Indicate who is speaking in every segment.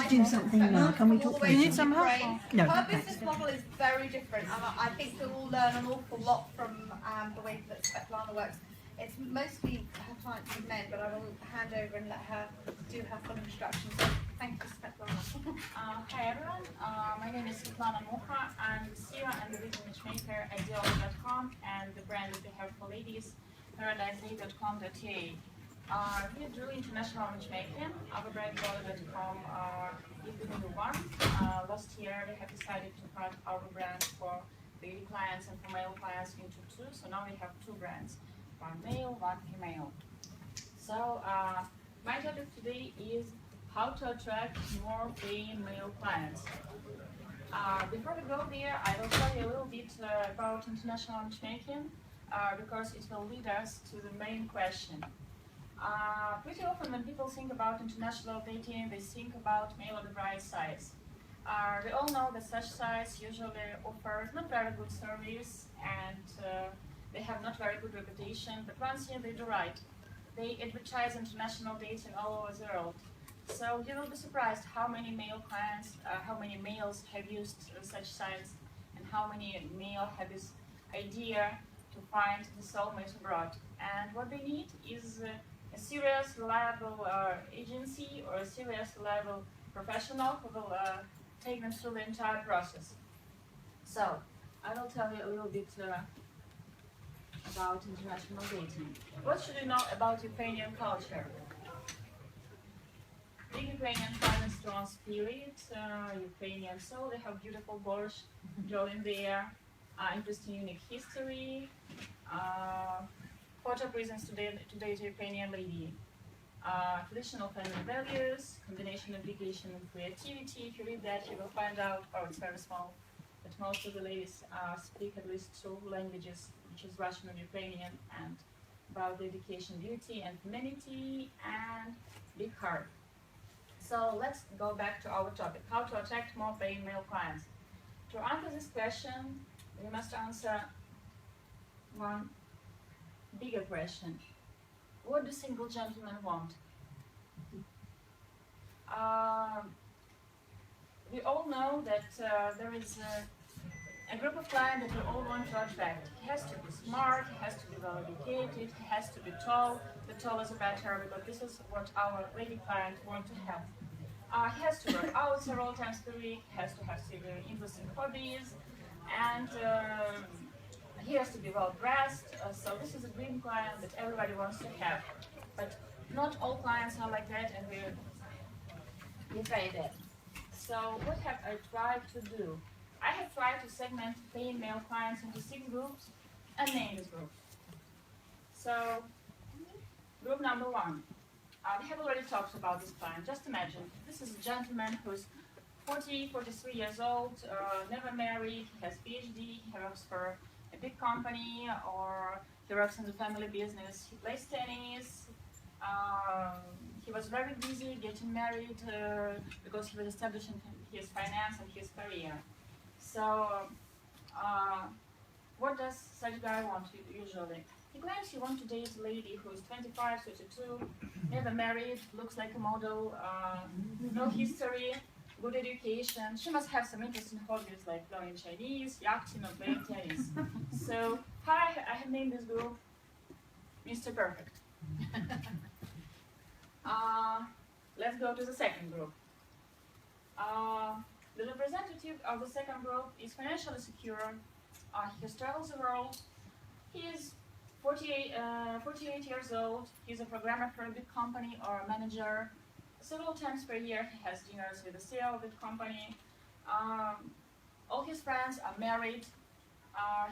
Speaker 1: do something now. Can we talk
Speaker 2: You need
Speaker 1: later?
Speaker 2: some help?
Speaker 1: No,
Speaker 3: Her
Speaker 1: thanks.
Speaker 3: business model is very different, and I think we'll all learn an awful lot from the way that Svetlana works. It's mostly her clients are men, but I will hand over and let her do her full introduction. So thank you, Svetlana.
Speaker 4: Hi everyone, my name is Svetlana Mukha. I'm the CEO and the lead matchmaker at Diolli.com and the brand that we have for ladies here at IDate.com.ua. We do international matchmaking. Our brand Diolli.com is the new one. Last year we have decided to cut our brand for lady clients and for male clients into two, so now we have two brands, one male, one female. So my topic today is how to attract more paying male clients. Before we go there, I will tell you a little bit about international matchmaking because it will lead us to the main question. Pretty often when people think about international dating, they think about mail order bride sites. We all know that such sites usually offer not very good service and they have not very good reputation, but once here they do right. They advertise international dating all over the world. So you will be surprised how many male clients, how many males have used such sites and how many male have this idea to find the soulmate abroad. And what they need is a serious, reliable agency or a serious, reliable professional who will take them through the entire process. So I will tell you a little bit about international dating. What should you know about Ukrainian culture? Big Ukrainian pride, strong spirit, Ukrainian soul. They have beautiful borscht, drawing there, interesting, unique history. Photo presents today to Ukrainian lady. Traditional family values, combination of education and creativity. If you read that, you will find out, oh, it's very small, that most of the ladies speak at least two languages, which is Russian and Ukrainian, and about dedication, beauty, and humanity, and big heart. So let's go back to our topic, how to attract more paying male clients. To answer this question, we must answer one bigger question. What do single gentlemen want? We all know that there is a group of clients that we all want to attract. He has to be smart, he has to be well educated, he has to be tall. The tall is better because this is what our lady client want to have. He has to work out several times per week, he has to have several interesting hobbies, and he has to be well dressed. So this is a dream client that everybody wants to have. But not all clients are like that, and we try that. So what have I tried to do? I have tried to segment paying male clients into 6 groups and name these groups. So group number 1. We have already talked about this client. Just imagine, this is a gentleman who's 40, 43 years old, never married, he has PhD, he works for a big company, or he works in the family business. He plays tennis. He was very busy getting married because he was establishing his finance and his career. So what does such guy want usually? He claims he wants to date a lady who is 25, 32, never married, looks like a model, no history, good education. She must have some interesting hobbies like learning Chinese, yachting, or playing tennis. So I have named this group Mr. Perfect. Let's go to the second group. The representative of the second group is financially secure. He has traveled the world. He is 48 years old. He's a programmer for a big company or a manager. Several times per year he has dinners with the CEO of that company. All his friends are married.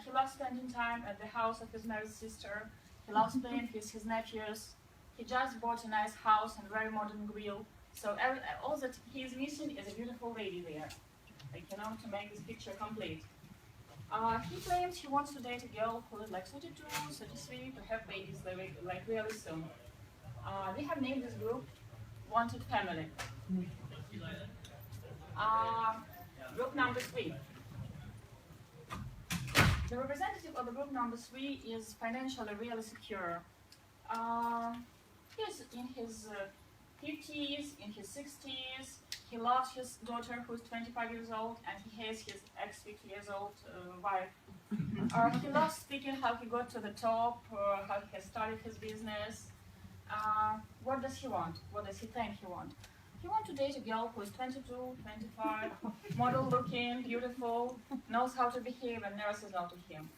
Speaker 4: He loves spending time at the house of his married sister. He loves playing with his nephews. He just bought a nice house and very modern grill. So all that he is missing is a beautiful lady there, like, you know, to make this picture complete. He claims he wants to date a girl who is like 32, 33, to have babies like really soon. We have named this group Wanted Family. Group number 3. The representative of the group number 3 is financially really secure. He's in his 50s, in his 60s, He loves his daughter who's 25 years old, and he hates his ex-50 years old wife. He loves speaking how he got to the top, how he has started his business. What does he want? What does he think he wants? He wants to date a girl who is 22, 25, model looking, beautiful, knows how to behave, and never says no to him.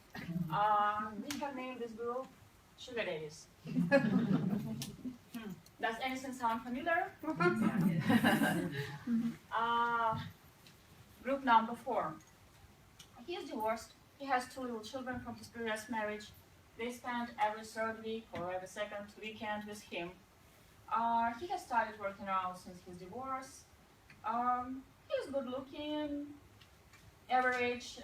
Speaker 4: We have named this group Sugar Daddies. Does anything sound familiar? Group number 4. He is divorced. He has 2 little children from his previous marriage. They spend every 3rd week or every 2nd weekend with him. He has started working out since his divorce. He is good looking, average.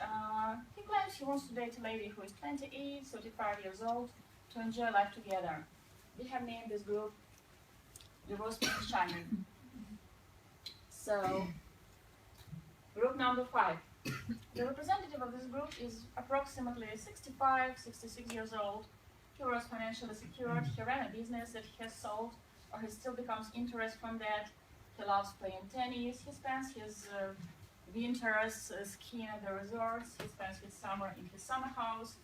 Speaker 4: He claims he wants to date a lady who is 28, 35 years old to enjoy life together. We have named this group Divorce Prince Charming. So, group number 5. The representative of this group is approximately 65, 66 years old. He was financially secured. He ran a business that he has sold, or he still becomes interest from that. He loves playing tennis. He spends his winters skiing at the resorts. He spends his summer in his summer house.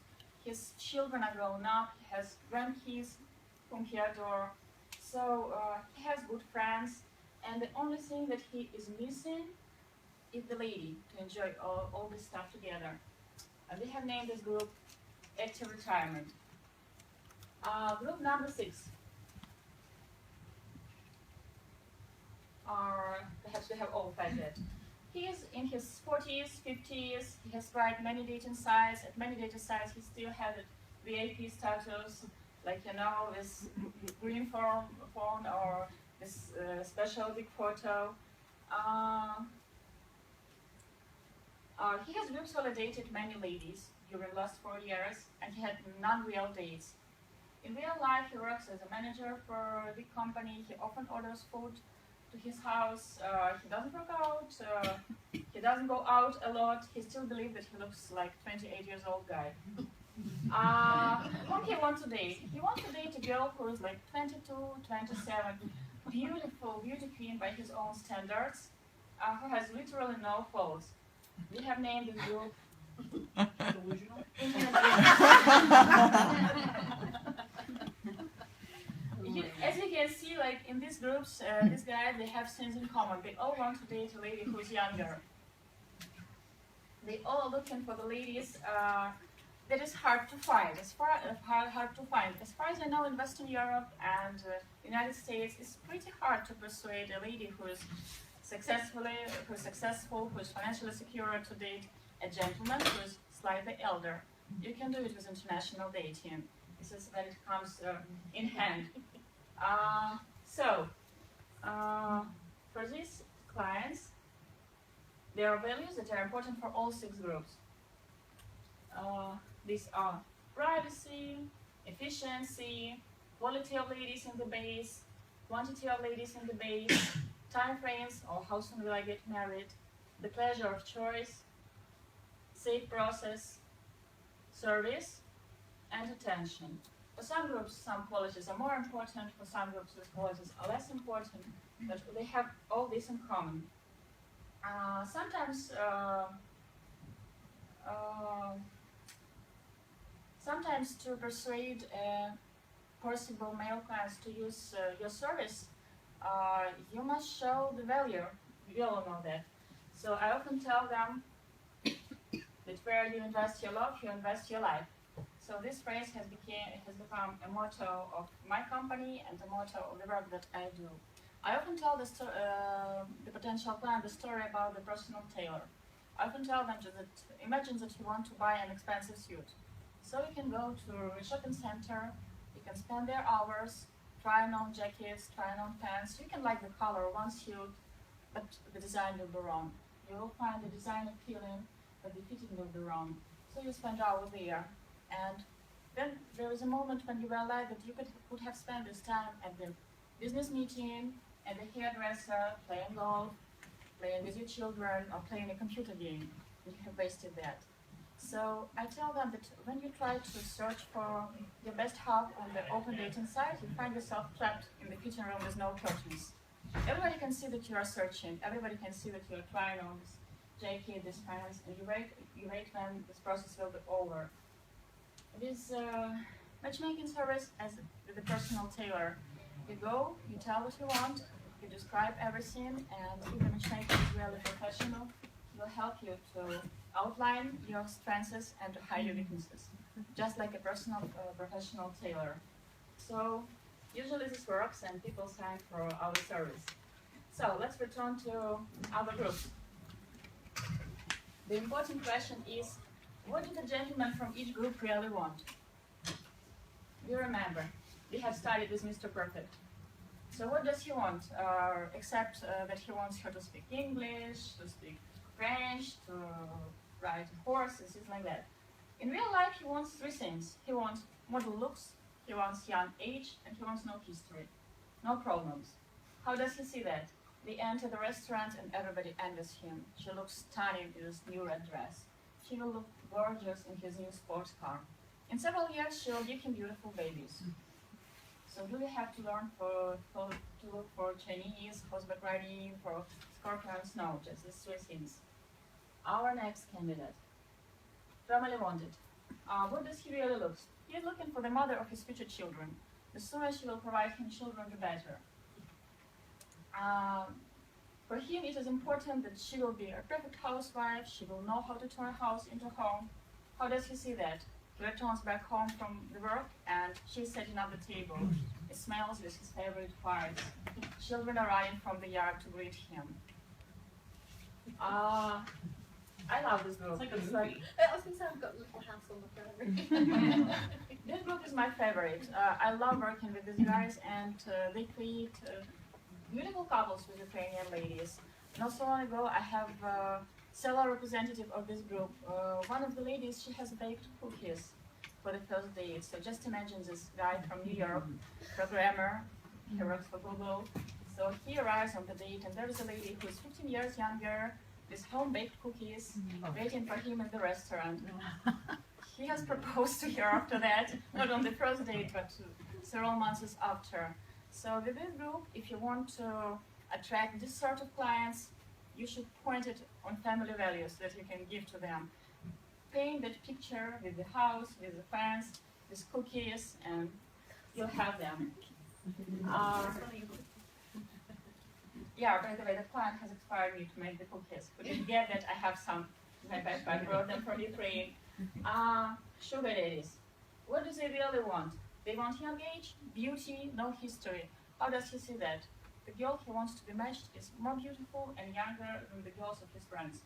Speaker 4: His children are grown up. He has grandkids whom he adores. So he has good friends. And the only thing that he is missing is the lady to enjoy all this stuff together. We have named this group Active Retirement. Group number 6. Perhaps we have all 5 yet. He is in his 40s, 50s. He has tried many dating sites. At many dating sites, he still has a VIP status, like this green phone or this special big photo. He has virtually dated many ladies during the last 4 years, and he had none real dates. In real life, he works as a manager for a big company. He often orders food to his house. He doesn't work out. He doesn't go out a lot. He still believes that he looks like 28 years old guy. Whom he wants to date? He wants to date a girl who is like 22, 27, beautiful, beauty queen by his own standards, who has literally no faults. We have named this group Delusional. As you can see, like in these groups, these guys, they have things in common. They all want to date a lady who's younger. They all looking for the ladies that is hard to find. Hard to find. As far as I know, in Western Europe and United States, it's pretty hard to persuade a lady who is successful, who is financially secure to date a gentleman who is slightly elder. You can do it with international dating. This is when it comes in hand. For these clients, there are values that are important for all 6 groups. These are privacy, efficiency, quality of ladies in the base, quantity of ladies in the base, time frames, or how soon will I get married, the pleasure of choice, safe process, service, and attention. For some groups, some qualities are more important. For some groups, these qualities are less important, but they have all this in common. Sometimes to persuade possible male clients to use your service, you must show the value. You all know that. So I often tell them that where you invest your love, you invest your life. So this phrase has become a motto of my company and a motto of the work that I do. I often tell the potential client the story about the personal tailor. I often tell them that imagine that you want to buy an expensive suit. So you can go to a shopping center, you can spend there hours, trying on jackets, trying on pants. You can like the color of one suit, but the design will be wrong. You will find the design appealing, but the fitting will be wrong. So you spend hours there. And then there is a moment when you realize that you could have spent this time at the business meeting, at the hairdresser, playing golf, playing with your children, or playing a computer game. You have wasted that. So I tell them that when you try to search for your best half on the open dating site, you find yourself trapped in the kitchen room with no curtains. Everybody can see that you are searching. Everybody can see that you are trying on this jacket, this pants, and you wait when this process will be over. It is matchmaking service as the personal tailor. You go, you tell what you want, you describe everything, and if the matchmaker is really professional, he will help you to outline your strengths and to hide your weaknesses, just like a personal professional tailor. So usually this works and people sign for our service. So let's return to our groups. The important question is, what do the gentlemen from each group really want? You remember, we have studied with Mr. Perfect. So what does he want? Except that he wants her to speak English, to speak French, to ride horses, things like that. In real life, he wants three things. He wants model looks, he wants young age, and he wants no history, no problems. How does he see that? They enter the restaurant and everybody envies him. She looks stunning in this new red dress. He will look gorgeous in his new sports car. In several years, she will give him beautiful babies. So do we have to learn to look for Chinese, horseback riding, for scorpions? No, just these three things. Our next candidate. Family wanted. What does he really look? He is looking for the mother of his future children. The sooner she will provide him children, the better. For him, it is important that she will be a perfect housewife. She will know how to turn a house into a home. How does he see that? He returns back home from the work and she's setting up the table. It smells with his favorite farts. Children are running from the yard to greet him. I love this group.
Speaker 1: It's like a movie.
Speaker 3: I was going to say I've got a little house on the prairie.
Speaker 4: This group is my favorite. I love working with these guys and they create beautiful couples with Ukrainian ladies. Not so long ago, I have several representative of this group. One of the ladies, she has baked cookies for the first date. So just imagine this guy from New York, programmer, he works for Google. So he arrives on the date and there is a lady who is 15 years younger with home-baked cookies waiting for him in the restaurant. He has proposed to her after that, not on the first date, but several months after. So with this group, if you want to attract this sort of clients, you should point it on family values that you can give to them. Paint that picture with the house, with the fence, with cookies, and you'll have them. Yeah, by the way, the client has inspired me to make the cookies. Could you get that? I have some in my backpack. I brought them from Ukraine. Sugar daddies. What do they really want? They want young age, beauty, no history. How does he see that? The girl he wants to be matched is more beautiful and younger than the girls of his friends.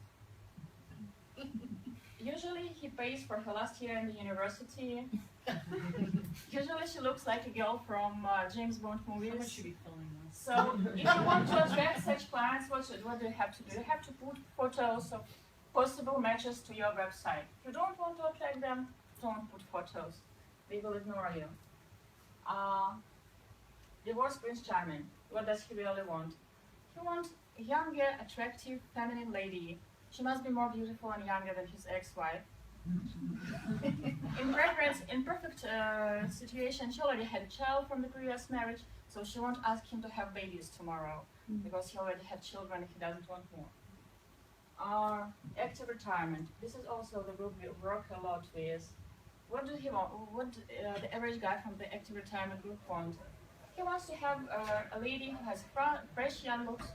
Speaker 4: Usually he pays for her last year in the university. Usually she looks like a girl from James Bond movies.
Speaker 1: Someone should be filming this.
Speaker 4: So if you want to attract such clients, what do you have to do? You have to put photos of possible matches to your website. If you don't want to attract them, don't put photos. They will ignore you. Divorce Prince Charming. What does he really want? He wants a younger, attractive, feminine lady. She must be more beautiful and younger than his ex-wife. In perfect situation, she already had a child from the previous marriage, so she won't ask him to have babies tomorrow, because he already had children and he doesn't want more. Active retirement. This is also the group we work a lot with. What do he want? What the average guy from the active retirement group wants? He wants to have a lady who has fresh young looks,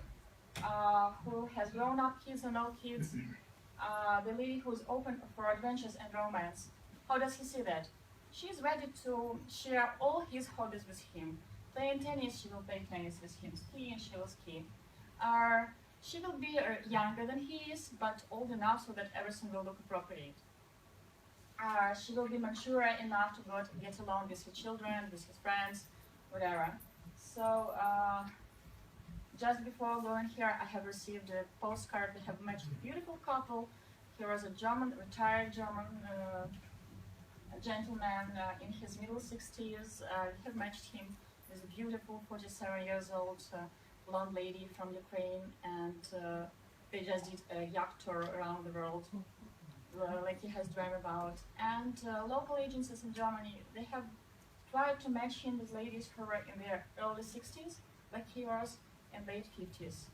Speaker 4: who has grown-up kids or no kids, the lady who is open for adventures and romance. How does he see that? She is ready to share all his hobbies with him. Playing tennis, she will play tennis with him. Skiing, she will ski. She will be younger than he is, but old enough so that everything will look appropriate. She will be mature enough to get along with his children, with his friends, whatever. So, just before going here, I have received a postcard. We have matched a beautiful couple. Here was a retired German gentleman in his middle 60s. We have matched him with a beautiful 47 years old blonde lady from Ukraine, and they just did a yacht tour around the world, like he has dreamed about. And local agencies in Germany, they have tried to match him with ladies who were in their early 60s, like he was, in late 50s.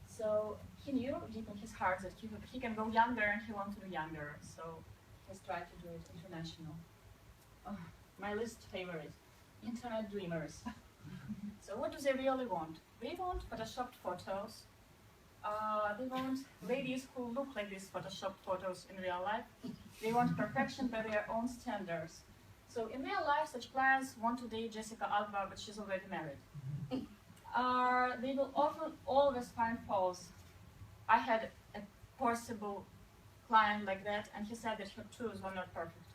Speaker 4: So he knew deep in his heart that he can go younger and he wants to be younger. So he's tried to do it international. My least favorite, internet dreamers. So what do they really want? They want photoshopped photos. They want ladies who look like these photoshopped photos in real life. They want perfection by their own standards. So in real life, such clients want to date Jessica Alba, but she's already married. They will often always find faults. I had a possible client like that, and he said that her toes were not perfect.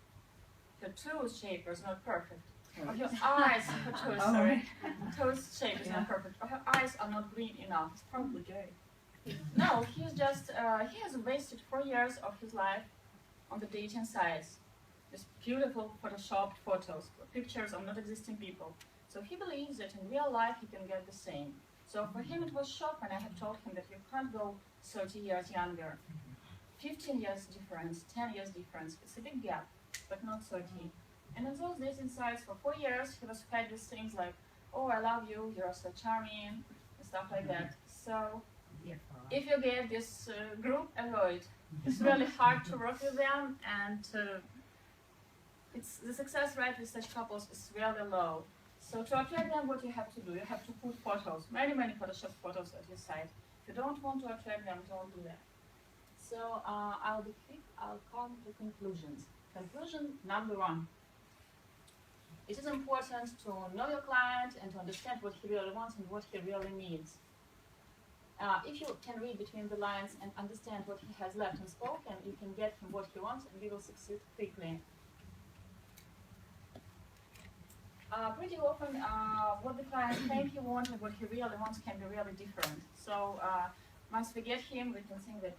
Speaker 4: Her toes shape was not perfect. Or her eyes, her toes, sorry. Toes shape is not perfect. Or her eyes are not green enough. It's probably gay. No, he's just, he has wasted 4 years of his life on the dating sites. Just beautiful photoshopped photos, pictures of not existing people. So he believes that in real life he can get the same. So for him it was shock when I have told him that you can't go 30 years younger. 15 years difference, 10 years difference, it's a big gap, but not 30. And in those dating sites for 4 years he was fed with things like, oh, I love you, you're so charming, and stuff like that. So if you get this group, avoid. It's really hard to work with them, and the success rate with such couples is really low. So to attract them, what you have to do, you have to put photos, many Photoshop photos at your site. If you don't want to attract them, don't do that. So I'll be quick, I'll come to conclusions. Conclusion number 1. It is important to know your client and to understand what he really wants and what he really needs. If you can read between the lines and understand what he has left unspoken, you can get him what he wants and you will succeed quickly. Pretty often, what the client think he wants and what he really wants can be really different. So once we get him, we can think that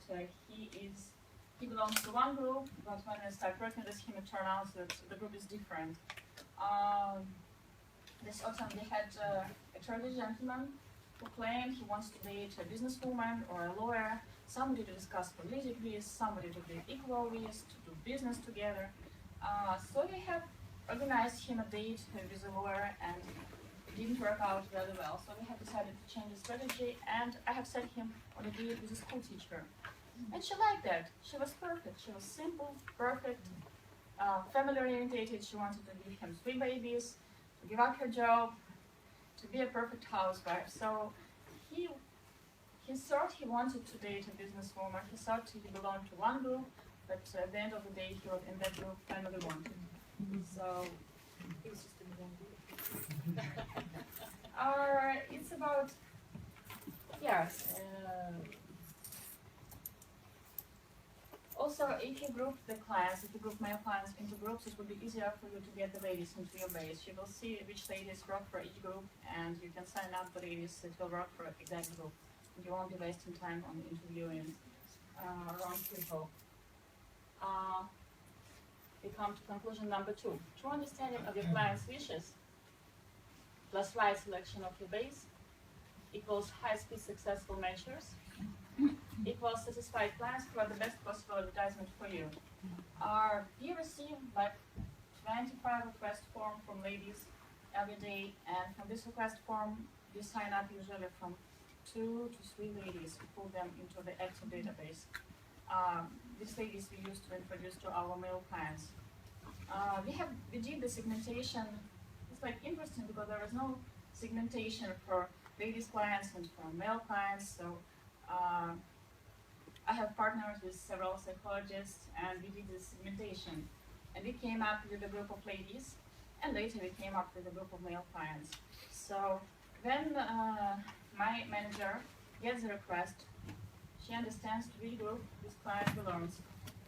Speaker 4: he belongs to one group, but when we start working with him, it turns out that the group is different. This autumn, we had a Turkish gentleman who claimed he wants to date a businesswoman or a lawyer, somebody to discuss politics with, somebody to be equal with, to do business together. So we have organized him a date with a lawyer, and it didn't work out very well. So we have decided to change the strategy, and I have set him on a date with a school teacher. And she liked that. She was perfect. She was simple, perfect, family oriented. She wanted to give him 3 babies, to give up her job, to be a perfect housewife. So he thought he wanted to date a businesswoman. He thought he belonged to one group, but at the end of the day, he was in that group family wanted. So
Speaker 1: He was just in the wrong group.
Speaker 4: it's about, yes. Also, if you group the clients, if you group male clients into groups, it would be easier for you to get the ladies into your base. You will see which ladies work for each group, and you can sign up the ladies that will work for exact group. And you won't be wasting time on interviewing wrong people. We come to conclusion number 2. True understanding of your client's wishes plus right selection of your base equals high-speed successful matches equals satisfied clients who are the best possible advertisement for you. We receive like 25 request form from ladies every day, and from this request form we sign up usually from 2 to 3 ladies. We pull them into the active database. These ladies we used to introduce to our male clients. We did the segmentation. It's like interesting because there is no segmentation for ladies clients and for male clients. So I have partnered with several psychologists, and we did this segmentation. And we came up with a group of ladies, and later we came up with a group of male clients. So when my manager gets the request, she understands to which group this client belongs.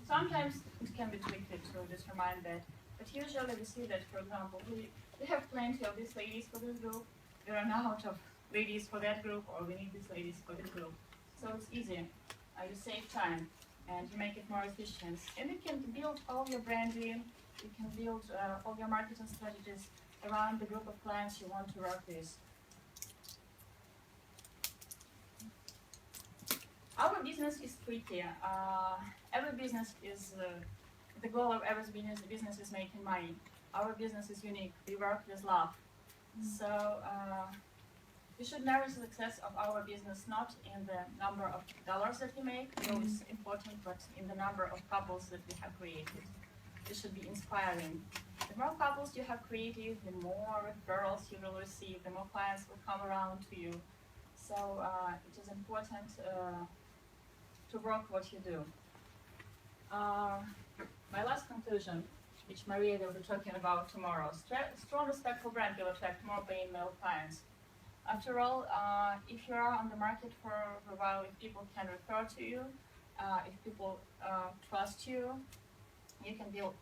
Speaker 4: Sometimes it can be tricky to determine that, but usually we see that, for example, we have plenty of these ladies for this group, we run out of ladies for that group, or we need these ladies for this group. So it's easy. You save time and you make it more efficient. And you can build all your branding, you can build all your marketing strategies around the group of clients you want to work with. Our business is tricky. Every business is, the goal of every business is making money. Our business is unique. We work with love. So You should measure the success of our business not in the number of dollars that we make, though it's important, but in the number of couples that we have created. It should be inspiring. The more couples you have created, the more referrals you will receive, the more clients will come around to you. So it is important to work what you do. My last conclusion, which Maria will be talking about tomorrow, strong respect for brand will attract more paying male clients. After all, if you are on the market for a while, if people can refer to you, if people trust you, you can build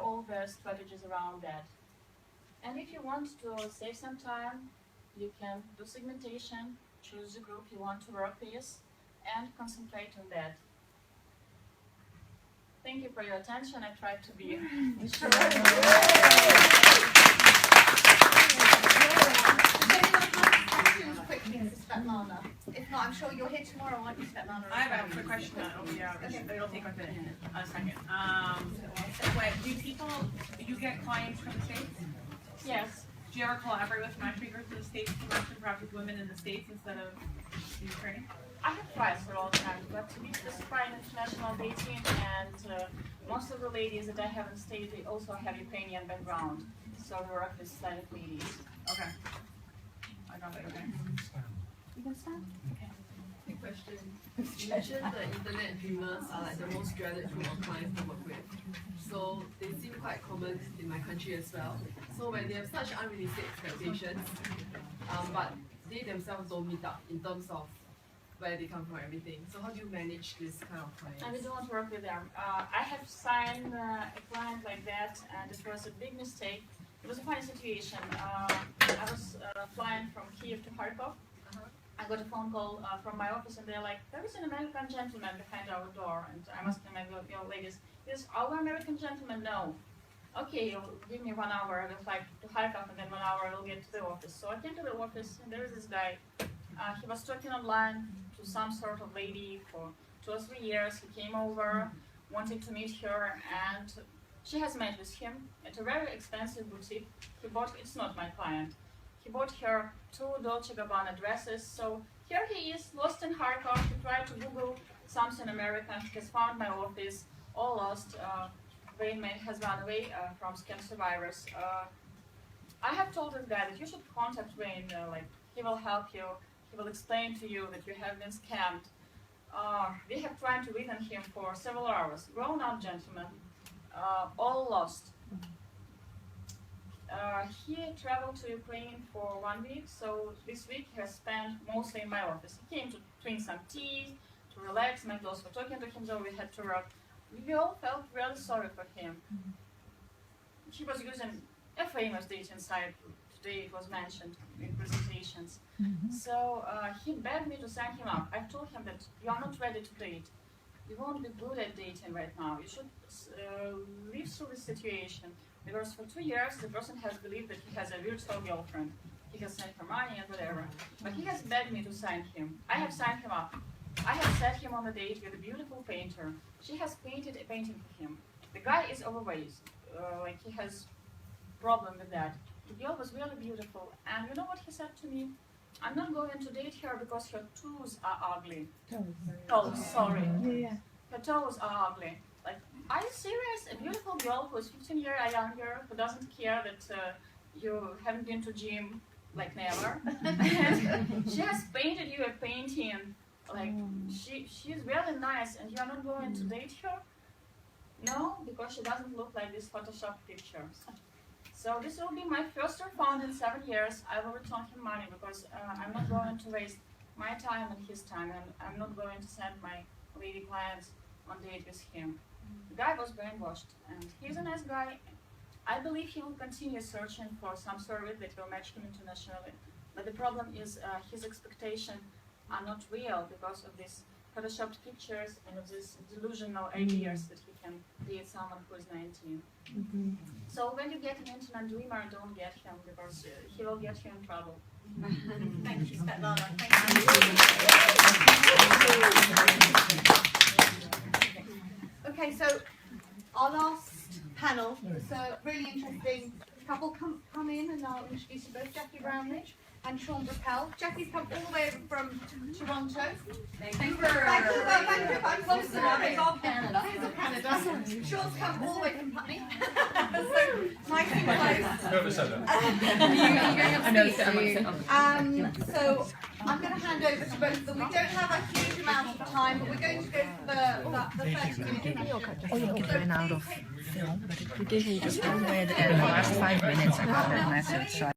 Speaker 4: all the strategies around that. And if you want to save some time, you can do segmentation, choose the group you want to work with, and concentrate on that. Thank you for your attention. I tried to be sure.
Speaker 3: Quickly, Svetlana. If not, I'm sure you're here tomorrow, aren't you, Svetlana?
Speaker 2: I have a quick question. It'll take a second. Do you get clients from the States?
Speaker 4: Yes.
Speaker 2: Do you ever collaborate with matchmakers in the States to work with perhaps women in the States instead of Ukraine?
Speaker 4: I have tried for all time, but we just try international dating, and most of the ladies that I have in the States, they also have Ukrainian background, so we work with Slavic ladies.
Speaker 2: Okay. I got it, okay.
Speaker 4: You can stand?
Speaker 5: Quick question. You mentioned the internet dreamers are like the most dreaded group of clients to work with. So they seem quite common in my country as well. So when they have such unrealistic expectations, but they themselves don't meet up in terms of where they come from and everything. So how do you manage this kind of clients?
Speaker 4: And we don't work with them. I have signed a client like that, and it was a big mistake. It was a funny situation. I was flying from Kiev to Kharkov. I got a phone call from my office, and they're like, there is an American gentleman behind our door. And I'm asking my ladies, is our American gentleman? No. Okay, you'll give me 1 hour. I will fly to Kharkov, and then 1 hour I will get to the office. So I came to the office, and there is this guy. He was talking online to some sort of lady for 2 or 3 years. He came over, wanted to meet her, and she has met with him at a very expensive boutique. It's not my client. He bought her 2 Dolce & Gabbana dresses. So here he is, lost in Kharkov. He tried to Google something American. He has found my office, all lost. Wayne has run away from scam survivors. I have told this guy that you should contact Wayne. He will help you. He will explain to you that you have been scammed. We have tried to reason him for several hours. Grown-up gentleman, all lost. He traveled to Ukraine for 1 week, so this week he has spent mostly in my office. He came to drink some tea, to relax. My clothes were talking to him, so we had to work. We all felt really sorry for him. He was using a famous dating site. Today it was mentioned in presentations. So he begged me to sign him up. I told him that you are not ready to date. You won't be good at dating right now. You should live through this situation. Because for 2 years, the person has believed that he has a virtual girlfriend. He has sent her money and whatever. But he has begged me to sign him. I have signed him up. I have set him on a date with a beautiful painter. She has painted a painting for him. The guy is overweight. He has problem with that. The girl was really beautiful. And you know what he said to me? I'm not going to date her because her toes are ugly. Toes, sorry. Her toes are ugly. Are you serious? A beautiful girl who is 15 years younger, who doesn't care that you haven't been to gym like never. She has painted you a painting. She's really nice, and you are not going to date her? No, because she doesn't look like these Photoshop pictures. So this will be my first refund in 7 years. I will return him money because I'm not going to waste my time and his time, and I'm not going to send my lady clients on date with him. The guy was brainwashed, and he's a nice guy. I believe he will continue searching for some service that will match him internationally. But the problem is his expectations are not real because of these photoshopped pictures and of these delusional ideas that he can date someone who is 19. So when you get an internet dreamer, don't get him because he will get you in trouble.
Speaker 3: Thank you, Svetlana. Thank you. Okay, so our last panel, so really interesting couple come in, and I'll introduce you both. Jackie Brownridge and Sean Rappel. Jackie's come all the way over from Toronto.
Speaker 1: Thank you.
Speaker 3: Vancouver. I'm close to Canada. Sean's come all the way from Putney. So nice and close.
Speaker 6: Whoever said that.
Speaker 1: I know, so I might sit on.
Speaker 3: So I'm going to hand over to both of them. We don't have a huge amount of time, but we're going to go for the 30 minutes.
Speaker 7: Oh, you keep running out of film, but we gave you just one way in the last 5 minutes. I got that message. So